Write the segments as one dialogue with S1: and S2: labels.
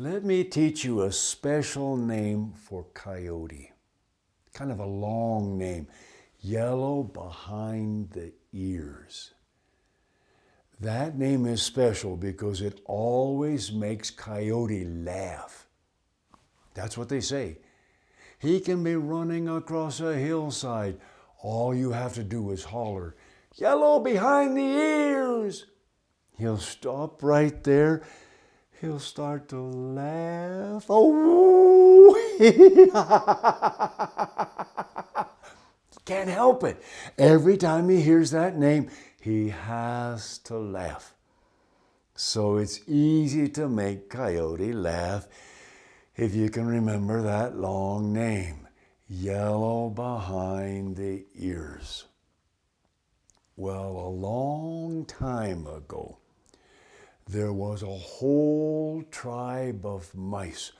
S1: Let me teach you a special name for Coyote. Kind of a long name. Yellow behind the ears. That name is special because it always makes Coyote laugh. That's what they say. He can be running across a hillside. All you have to do is holler, "Yellow behind the ears!" He'll stop right there. He'll start to laugh. Oh, can't help it. Every time he hears that name, he has to laugh. So it's easy to make Coyote laugh if you can remember that long name, Yellow behind the ears. Well, a long time ago, there was a whole tribe of mice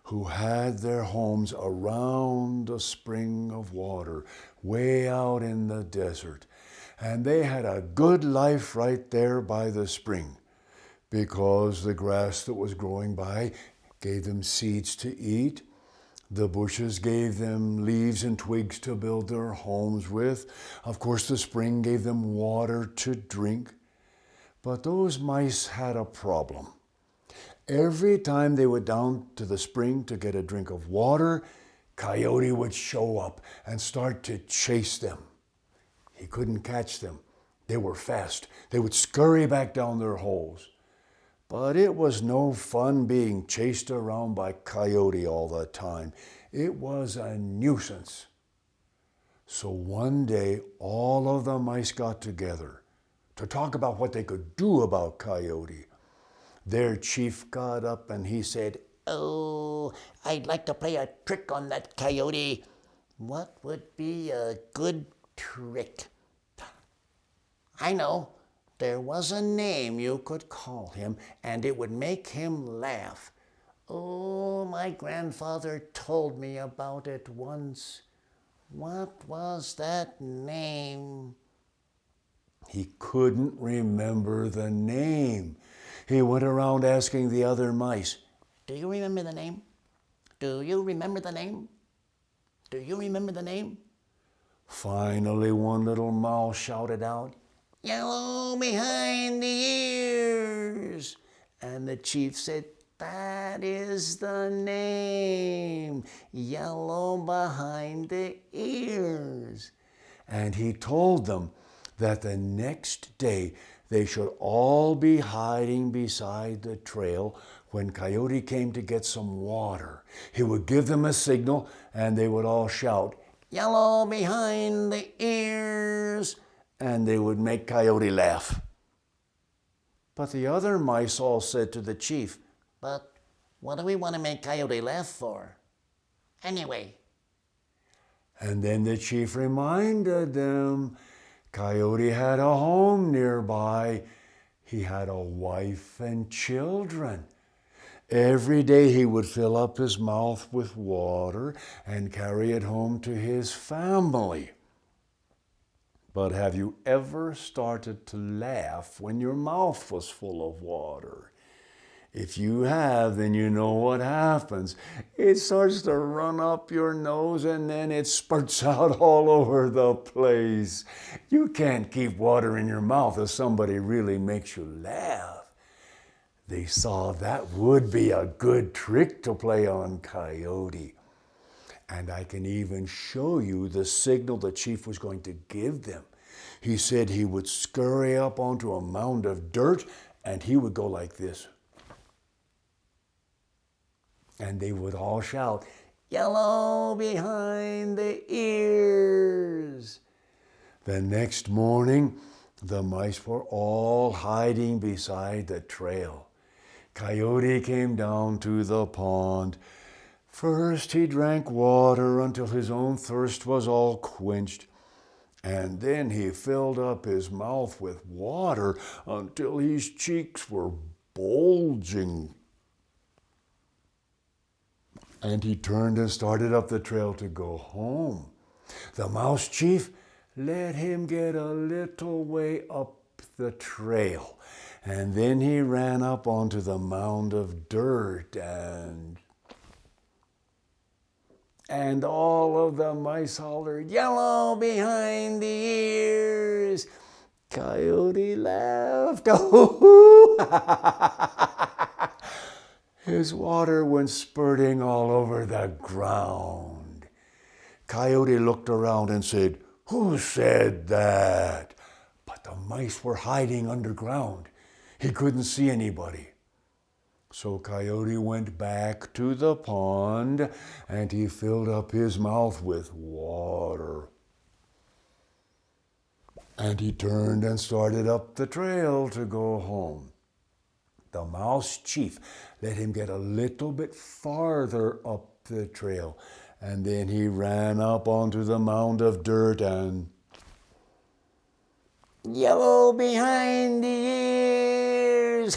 S1: who had their homes around a spring of water way out in the desert. And they had a good life right there by the spring because the grass that was growing by gave them seeds to eat. The bushes gave them leaves and twigs to build their homes with. Of course, the spring gave them water to drink. But those mice had a problem. Every time they went down to the spring to get a drink of water, Coyote would show up and start to chase them. He couldn't catch them. They were fast. They would scurry back down their holes. But it was no fun being chased around by Coyote all the time. It was a nuisance. So one day, all of the mice got together to talk about what they could do about Coyote. Their chief got up and he said,
S2: "Oh, I'd like to play a trick on that Coyote. What would be a good trick? I know. There was a name you could call him, and it would make him laugh. Oh, my grandfather told me about it once. What was that name?"
S1: He couldn't remember the name. He went around asking the other mice,
S2: "Do you remember the name? Do you remember the name? Do you remember the name?"
S1: Finally, one little mouse shouted out,
S2: "Yellow behind the ears." And the chief said, "That is the name, Yellow behind the ears."
S1: and he told them that the next day they should all be hiding beside the trail when Coyote came to get some water. He would give them a signal and they would all shout,
S2: "Yellow behind the ears."
S1: And they would make Coyote laugh. But the other mice all said to the chief,
S2: "But what do we want to make Coyote laugh for? Anyway."
S1: And then the chief reminded them, Coyote had a home nearby. He had a wife and children. Every day he would fill up his mouth with water and carry it home to his family. But have you ever started to laugh when your mouth was full of water? If you have, then you know what happens. It starts to run up your nose and then it spurts out all over the place. You can't keep water in your mouth if somebody really makes you laugh. They saw that would be a good trick to play on Coyote. And I can even show you the signal the chief was going to give them. He said he would scurry up onto a mound of dirt and he would go like this. And they would all shout, "Yellow behind the ears." The next morning, the mice were all hiding beside the trail. Coyote came down to the pond. First, he drank water until his own thirst was all quenched. And then he filled up his mouth with water until his cheeks were bulging. And he turned and started up the trail to go home. The mouse chief let him get a little way up the trail. And then he ran up onto the mound of dirt, and all of the mice hollered, "Yellow behind the ears." Coyote laughed. His water went spurting all over the ground. Coyote looked around and said, "Who said that?" But the mice were hiding underground. He couldn't see anybody. So Coyote went back to the pond and he filled up his mouth with water. And he turned and started up the trail to go home. The mouse chief let him get a little bit farther up the trail, and then he ran up onto the mound of dirt and "Yellow behind the ears."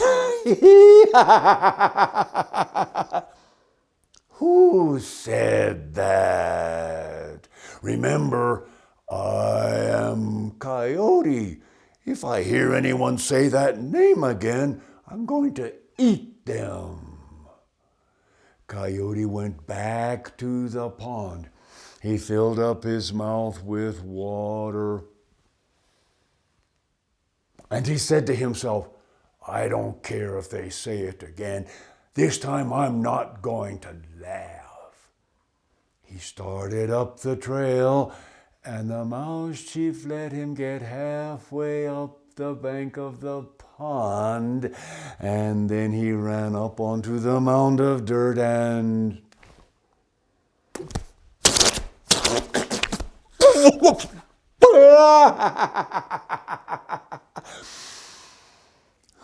S1: Who said that? Remember, I am Coyote. If I hear anyone say that name again, I'm going to eat them. Coyote went back to the pond. He filled up his mouth with water. And he said to himself, "I don't care if they say it again. This time I'm not going to laugh." He started up the trail, and the mouse chief let him get halfway up the bank of the pond, and then he ran up onto the mound of dirt and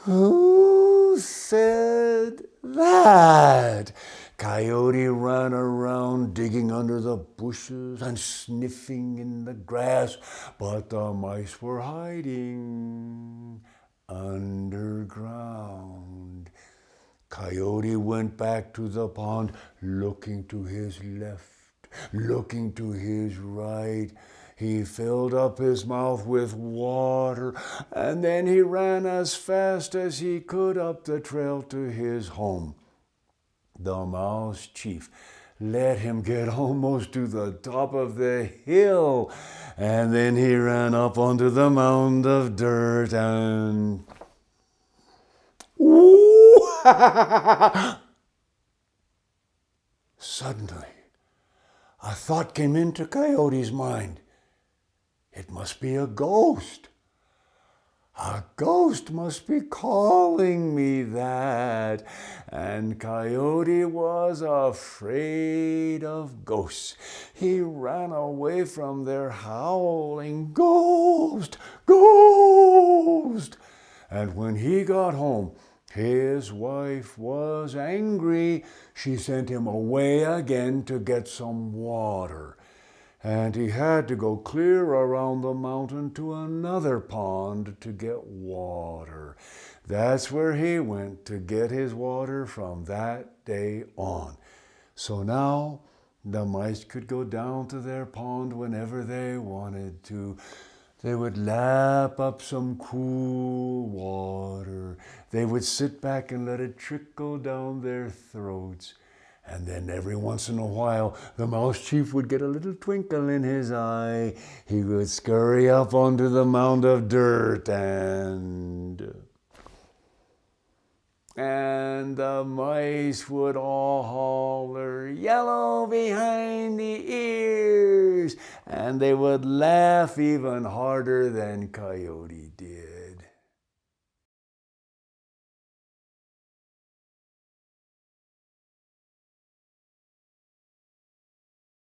S1: who said that? Coyote ran around digging under the bushes and sniffing in the grass, but the mice were hiding underground. Coyote went back to the pond, looking to his left, looking to his right. He filled up his mouth with water, and then he ran as fast as he could up the trail to his home. The mouse chief let him get almost to the top of the hill, and then he ran up onto the mound of dirt and suddenly, a thought came into Coyote's mind. It must be a ghost. A ghost must be calling me that. And Coyote was afraid of ghosts. He ran away from there howling, "Ghost! Ghost!" And when he got home, his wife was angry. She sent him away again to get some water. And he had to go clear around the mountain to another pond to get water. That's where he went to get his water from that day on. So now the mice could go down to their pond whenever they wanted to. They would lap up some cool water. They would sit back and let it trickle down their throats. And then every once in a while, the mouse chief would get a little twinkle in his eye. He would scurry up onto the mound of dirt and the mice would all holler, "Yellow behind the ears." And they would laugh even harder than Coyote did.